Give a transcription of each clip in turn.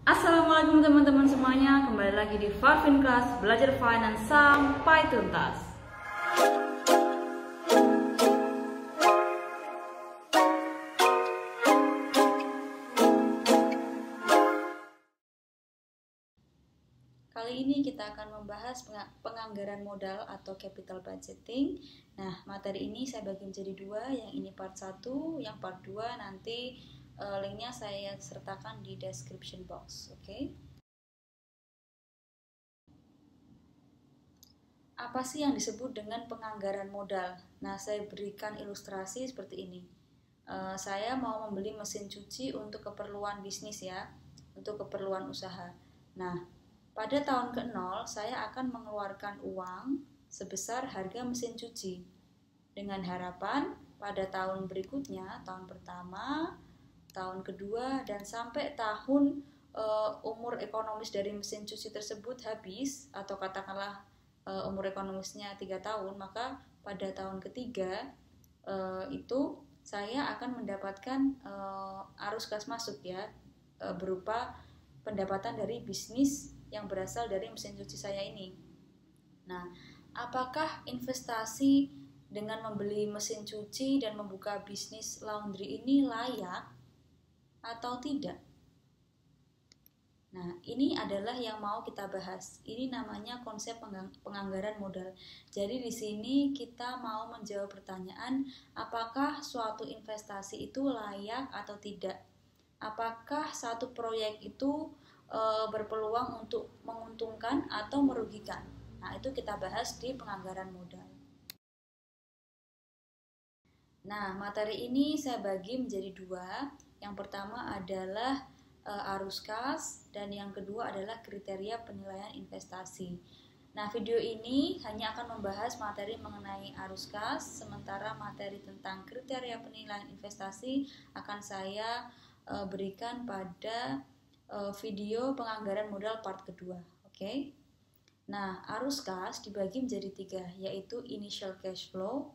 Assalamualaikum teman-teman semuanya, kembali lagi di Farfin Class, belajar finance sampai tuntas. Kali ini kita akan membahas penganggaran modal atau capital budgeting. Nah, materi ini saya bagi menjadi dua, yang ini part 1, yang part 2 nanti linknya saya sertakan di description box, oke? Apa sih yang disebut dengan penganggaran modal? Nah, saya berikan ilustrasi seperti ini. Saya mau membeli mesin cuci untuk keperluan bisnis ya, untuk keperluan usaha. Nah, pada tahun ke-0 saya akan mengeluarkan uang sebesar harga mesin cuci, dengan harapan pada tahun berikutnya, tahun pertama, tahun kedua, dan sampai tahun umur ekonomis dari mesin cuci tersebut habis, atau katakanlah umur ekonomisnya 3 tahun, maka pada tahun ketiga itu saya akan mendapatkan arus kas masuk ya, berupa pendapatan dari bisnis yang berasal dari mesin cuci saya ini. Nah, apakah investasi dengan membeli mesin cuci dan membuka bisnis laundry ini layak atau tidak? Nah, ini adalah yang mau kita bahas. Ini namanya konsep penganggaran modal. Jadi di sini kita mau menjawab pertanyaan, apakah suatu investasi itu layak atau tidak? Apakah satu proyek itu berpeluang untuk menguntungkan atau merugikan? Nah, itu kita bahas di penganggaran modal. Nah, materi ini saya bagi menjadi dua. Yang pertama adalah arus kas, dan yang kedua adalah kriteria penilaian investasi. Nah, video ini hanya akan membahas materi mengenai arus kas, sementara materi tentang kriteria penilaian investasi akan saya berikan pada video penganggaran modal part kedua. Oke? Nah, arus kas dibagi menjadi 3, yaitu initial cash flow,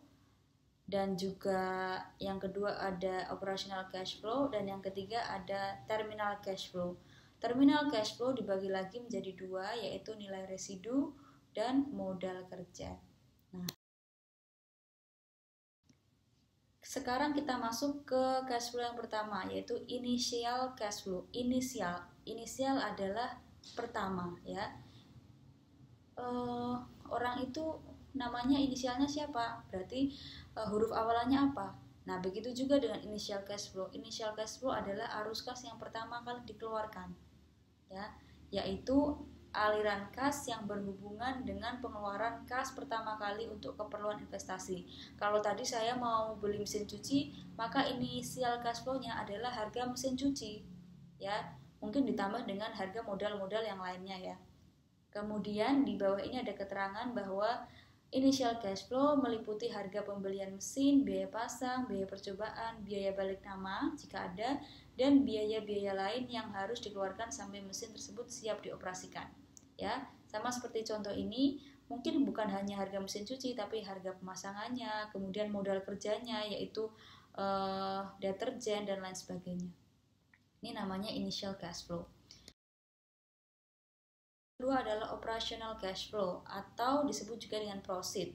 dan juga yang kedua ada operational cash flow, dan yang ketiga ada terminal cash flow. Terminal cash flow dibagi lagi menjadi 2, yaitu nilai residu dan modal kerja. Nah, sekarang kita masuk ke cash flow yang pertama, yaitu initial cash flow. Inisial adalah pertama ya. Orang itu namanya inisialnya siapa? Berarti huruf awalannya apa? Nah, begitu juga dengan initial cash flow. Initial cash flow adalah arus kas yang pertama kali dikeluarkan, ya, yaitu aliran kas yang berhubungan dengan pengeluaran kas pertama kali untuk keperluan investasi. Kalau tadi saya mau beli mesin cuci, maka inisial cash flow-nya adalah harga mesin cuci, ya, mungkin ditambah dengan harga modal-modal yang lainnya ya. Kemudian di bawah ini ada keterangan bahwa initial cash flow meliputi harga pembelian mesin, biaya pasang, biaya percobaan, biaya balik nama jika ada, dan biaya-biaya lain yang harus dikeluarkan sampai mesin tersebut siap dioperasikan. Ya, sama seperti contoh ini, mungkin bukan hanya harga mesin cuci, tapi harga pemasangannya, kemudian modal kerjanya, yaitu deterjen dan lain sebagainya. Ini namanya initial cash flow. Kedua adalah operational cash flow atau disebut juga dengan proceed.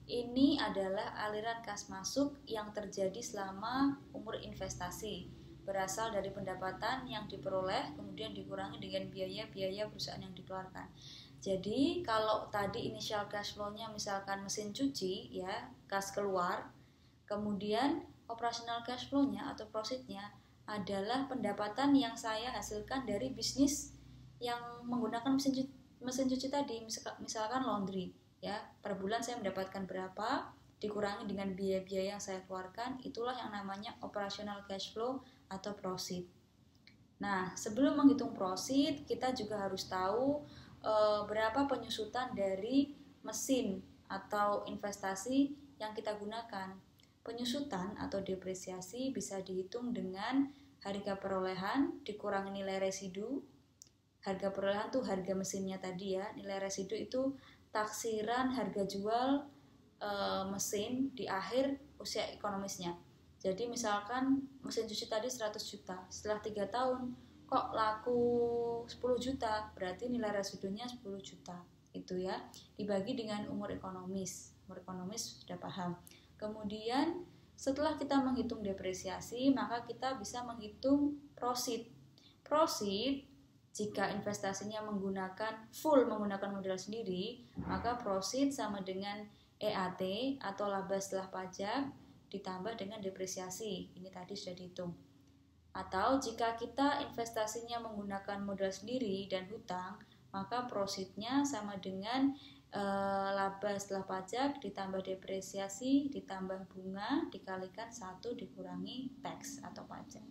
Ini adalah aliran kas masuk yang terjadi selama umur investasi, berasal dari pendapatan yang diperoleh kemudian dikurangi dengan biaya-biaya perusahaan yang dikeluarkan. Jadi kalau tadi initial cash flow-nya misalkan mesin cuci ya, kas keluar, kemudian operational cash flow-nya atau proceed-nya adalah pendapatan yang saya hasilkan dari bisnis yang menggunakan mesin cuci tadi, misalkan laundry ya, per bulan saya mendapatkan berapa dikurangi dengan biaya-biaya yang saya keluarkan, itulah yang namanya operational cash flow atau proceed. Nah, sebelum menghitung proceed, kita juga harus tahu berapa penyusutan dari mesin atau investasi yang kita gunakan. Penyusutan atau depresiasi bisa dihitung dengan harga perolehan dikurangi nilai residu. Harga perolehan tuh harga mesinnya tadi ya, nilai residu itu taksiran harga jual mesin di akhir usia ekonomisnya. Jadi misalkan mesin cuci tadi 100 juta, setelah 3 tahun kok laku 10 juta, berarti nilai residunya 10 juta. Itu ya, dibagi dengan umur ekonomis. Umur ekonomis sudah paham. Kemudian setelah kita menghitung depresiasi, maka kita bisa menghitung profit. Profit jika investasinya full menggunakan modal sendiri, maka profit sama dengan EAT atau laba setelah pajak ditambah dengan depresiasi. Ini tadi sudah dihitung. Atau jika kita investasinya menggunakan modal sendiri dan hutang, maka profitnya sama dengan laba setelah pajak ditambah depresiasi ditambah bunga dikalikan 1 dikurangi tax atau pajak.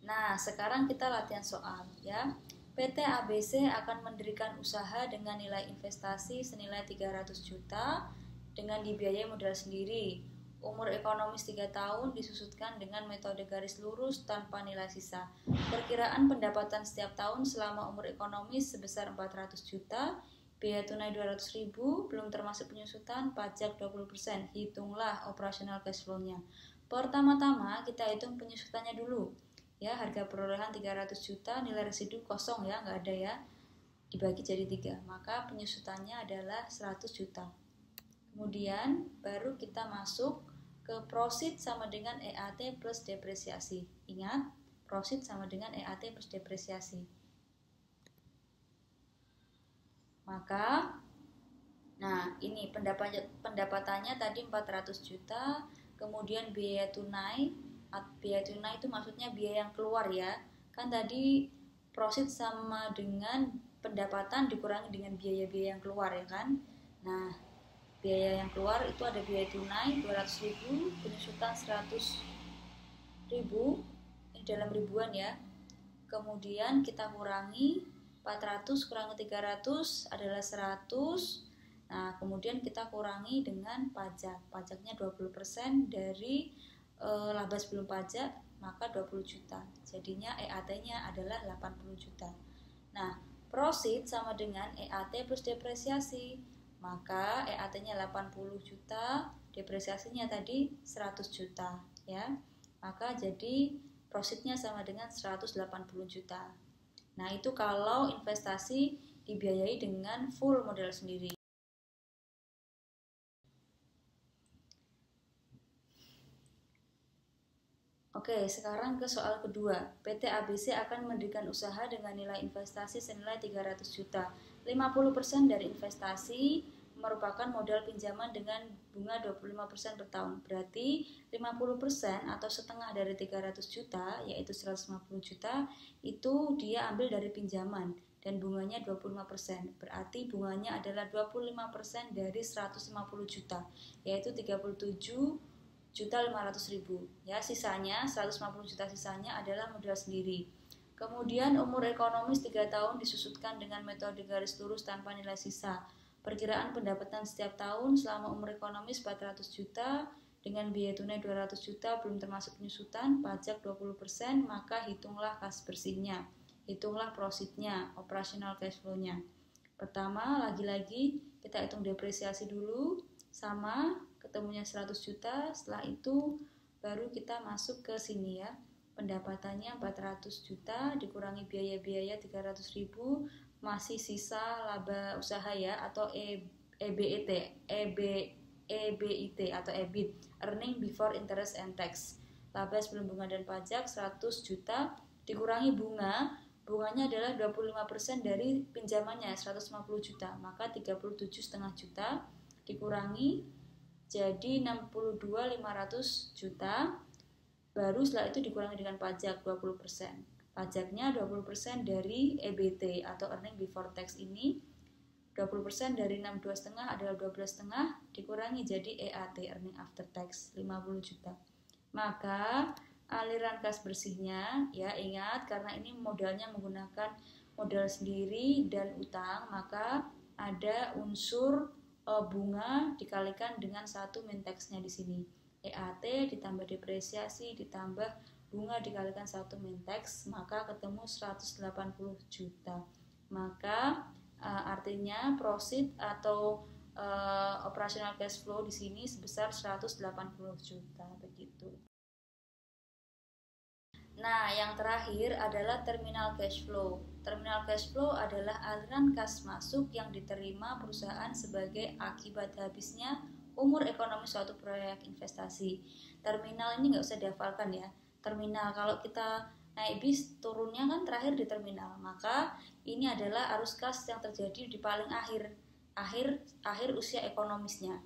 Nah, sekarang kita latihan soal ya. PT ABC akan mendirikan usaha dengan nilai investasi senilai 300 juta dengan dibiayai modal sendiri. Umur ekonomis 3 tahun disusutkan dengan metode garis lurus tanpa nilai sisa. Perkiraan pendapatan setiap tahun selama umur ekonomis sebesar 400 juta, biaya tunai 200.000, belum termasuk penyusutan, pajak 20%. Hitunglah operational cash flow-nya. Pertama-tama kita hitung penyusutannya dulu. Ya, harga perolehan 300 juta, nilai residu kosong ya, nggak ada ya. Dibagi jadi 3, maka penyusutannya adalah 100 juta. Kemudian baru kita masuk ke profit sama dengan EAT plus depresiasi. Ingat, profit sama dengan EAT plus depresiasi. Maka, nah ini pendapatannya tadi 400 juta, kemudian biaya tunai itu maksudnya biaya yang keluar ya. Kan tadi profit sama dengan pendapatan dikurangi dengan biaya-biaya yang keluar ya kan. Nah, biaya yang keluar itu ada biaya tunai 200.000, penyusutan 100.000, ini dalam ribuan ya. Kemudian kita kurangi 400 kurangi 300 adalah 100. Nah, kemudian kita kurangi dengan pajak. Pajaknya 20% dari laba sebelum pajak, maka 20 juta. Jadinya EAT-nya adalah 80 juta. Nah, profit sama dengan EAT plus depresiasi. Maka EAT-nya 80 juta, depresiasinya tadi 100 juta ya. Maka jadi profitnya sama dengan 180 juta. Nah, itu kalau investasi dibiayai dengan full modal sendiri. Oke, sekarang ke soal kedua. PT ABC akan mendirikan usaha dengan nilai investasi senilai 300 juta. 50% dari investasi merupakan modal pinjaman dengan bunga 25% per tahun. Berarti 50% atau setengah dari 300 juta, yaitu 150 juta, itu dia ambil dari pinjaman dan bunganya 25%. Berarti bunganya adalah 25% dari 150 juta, yaitu 37.500.000 ya. Sisanya 150 juta sisanya adalah modal sendiri. Kemudian umur ekonomis 3 tahun disusutkan dengan metode garis lurus tanpa nilai sisa. Perkiraan pendapatan setiap tahun selama umur ekonomis 400 juta dengan biaya tunai 200 juta belum termasuk penyusutan, pajak 20%, maka hitunglah kas bersihnya. Hitunglah profitnya, operational cash flow-nya. Pertama, lagi-lagi kita hitung depresiasi dulu, sama ketemunya 100 juta. Setelah itu baru kita masuk ke sini ya. Pendapatannya 400 juta dikurangi biaya-biaya 300.000, masih sisa laba usaha ya, atau EBIT atau EBIT, earning before interest and tax. Laba sebelum bunga dan pajak 100 juta dikurangi bunganya adalah 25% dari pinjamannya 150 juta, maka 37,5 juta dikurangi jadi 62.500 juta. Baru setelah itu dikurangi dengan pajak 20%. Pajaknya 20% dari EBT atau earning before tax ini. 20% dari 62,5 adalah 12,5 dikurangi jadi EAT, earning after tax, 50 juta. Maka aliran kas bersihnya ya, ingat karena ini modalnya menggunakan modal sendiri dan utang, maka ada unsur bunga dikalikan dengan 1 min tax-nya di sini. EAT ditambah depresiasi ditambah bunga dikalikan 1 min tax, maka ketemu 180 juta. Maka artinya profit atau operational cash flow di sini sebesar 180 juta begitu. Nah, yang terakhir adalah terminal cash flow. Terminal cash flow adalah aliran kas masuk yang diterima perusahaan sebagai akibat habisnya umur ekonomi suatu proyek investasi. Terminal ini nggak usah dihafalkan ya. Terminal, kalau kita naik bis turunnya kan terakhir di terminal, maka ini adalah arus kas yang terjadi di paling akhir usia ekonomisnya.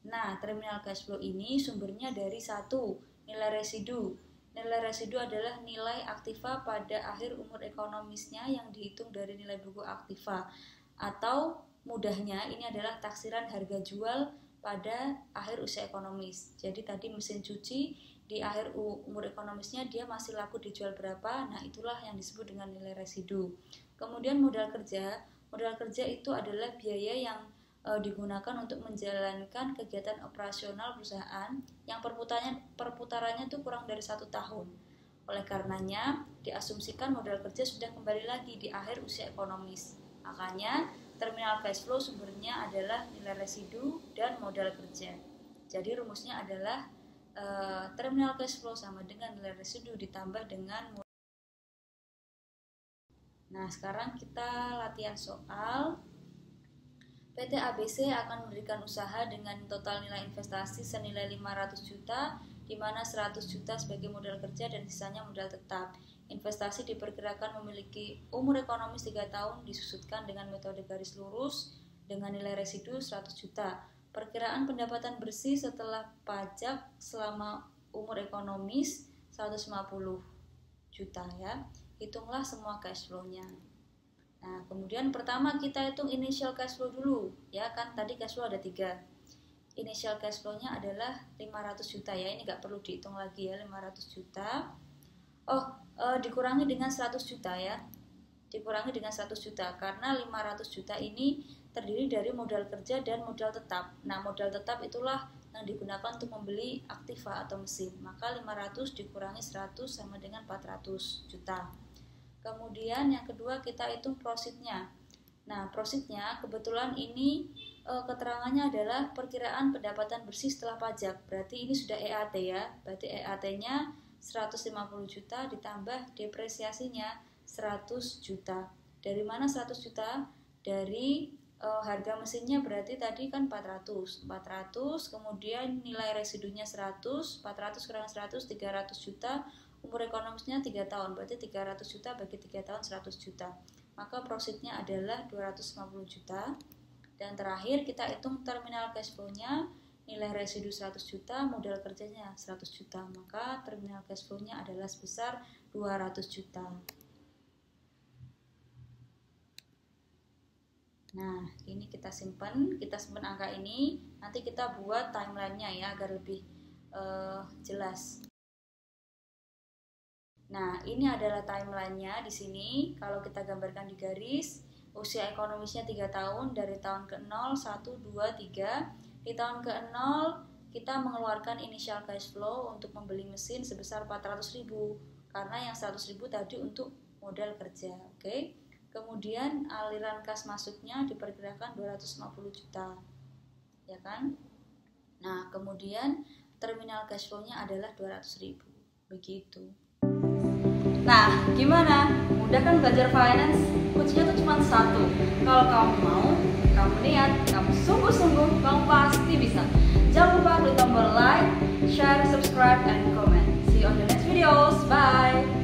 Nah, terminal cash flow ini sumbernya dari satu, nilai residu. Nilai residu adalah nilai aktiva pada akhir umur ekonomisnya yang dihitung dari nilai buku aktiva. Atau mudahnya ini adalah taksiran harga jual pada akhir usia ekonomis. Jadi tadi mesin cuci di akhir umur ekonomisnya dia masih laku dijual berapa, nah itulah yang disebut dengan nilai residu. Kemudian modal kerja itu adalah biaya yang digunakan untuk menjalankan kegiatan operasional perusahaan yang perputarannya itu kurang dari 1 tahun. Oleh karenanya diasumsikan modal kerja sudah kembali lagi di akhir usia ekonomis. Makanya terminal cash flow sumbernya adalah nilai residu dan modal kerja. Jadi rumusnya adalah terminal cash flow sama dengan nilai residu ditambah dengan. Nah, sekarang kita latihan soal. PT ABC akan mendirikan usaha dengan total nilai investasi senilai 500 juta, di mana 100 juta sebagai modal kerja dan sisanya modal tetap. Investasi diperkirakan memiliki umur ekonomis 3 tahun, disusutkan dengan metode garis lurus dengan nilai residu 100 juta. Perkiraan pendapatan bersih setelah pajak selama umur ekonomis 150 juta ya. Hitunglah semua cash flow-nya. Nah, kemudian pertama kita hitung initial cash flow dulu, ya kan tadi cash flow ada 3. Initial cash flow-nya adalah 500 juta ya, ini nggak perlu dihitung lagi ya, 500 juta. Dikurangi dengan 100 juta ya. Dikurangi dengan 100 juta karena 500 juta ini terdiri dari modal kerja dan modal tetap. Nah, modal tetap itulah yang digunakan untuk membeli aktiva atau mesin. Maka 500 dikurangi 100 sama dengan 400 juta. Kemudian yang kedua kita hitung profitnya. Nah, profitnya kebetulan ini keterangannya adalah perkiraan pendapatan bersih setelah pajak. Berarti ini sudah EAT ya. Berarti EAT-nya 150 juta ditambah depresiasinya 100 juta. Dari mana 100 juta? Dari harga mesinnya berarti tadi kan 400, kemudian nilai residunya 100, 400 kurang 100, 300 juta, umur ekonomisnya 3 tahun, berarti 300 juta bagi 3 tahun 100 juta. Maka profitnya adalah 250 juta. Dan terakhir kita hitung terminal cash flow-nya, nilai residu 100 juta, modal kerjanya 100 juta. Maka terminal cash flow-nya adalah sebesar 200 juta. Nah, ini kita simpan angka ini, nanti kita buat timeline-nya ya agar lebih jelas. Nah, ini adalah timeline-nya di sini. Kalau kita gambarkan di garis, usia ekonomisnya 3 tahun dari tahun ke-0, 1, 2, 3. Di tahun ke-0 kita mengeluarkan initial cash flow untuk membeli mesin sebesar 400.000 karena yang 100.000 tadi untuk modal kerja, oke? Kemudian aliran kas masuknya diperkirakan 250 juta. Ya kan? Nah, kemudian terminal cash flow-nya adalah 200.000. Begitu. Nah, gimana? Mudah kan belajar finance? Kuncinya tuh cuma satu. Kalau kamu mau, kamu niat, kamu sungguh-sungguh, kamu pasti bisa. Jangan lupa klik tombol like, share, subscribe, and comment. See you on the next videos. Bye!